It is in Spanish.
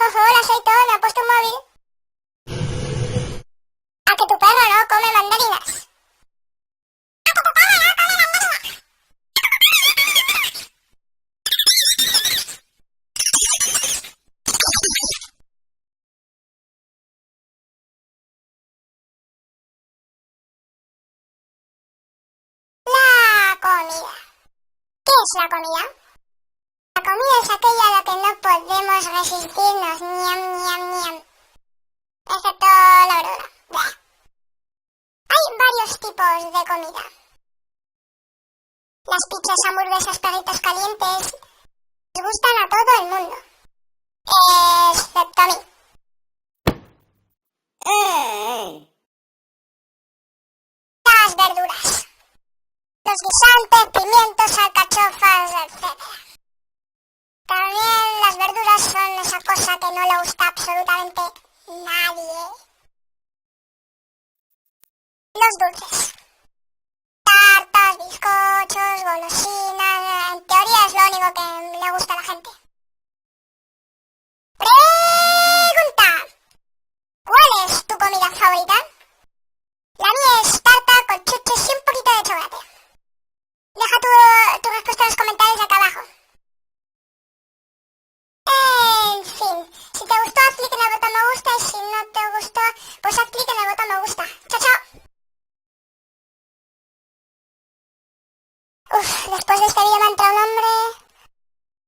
Ojo, hola, soy Tom, me ha puesto un móvil. A que tu perro no come mandarinas. La comida. ¿Qué es la comida? La comida es aquella a la que no podemos resistirnos. Ñam, ñam, ñam. Excepto la verdura. Buah. Hay varios tipos de comida. Las pizzas, hamburguesas, perritos calientes les gustan a todo el mundo. Excepto a mí. Las verduras. Los guisantes, pimientos, alcachofas, etc. También las verduras son esa cosa que no le gusta a absolutamente nadie. Los dulces. Tartas, bizcochos,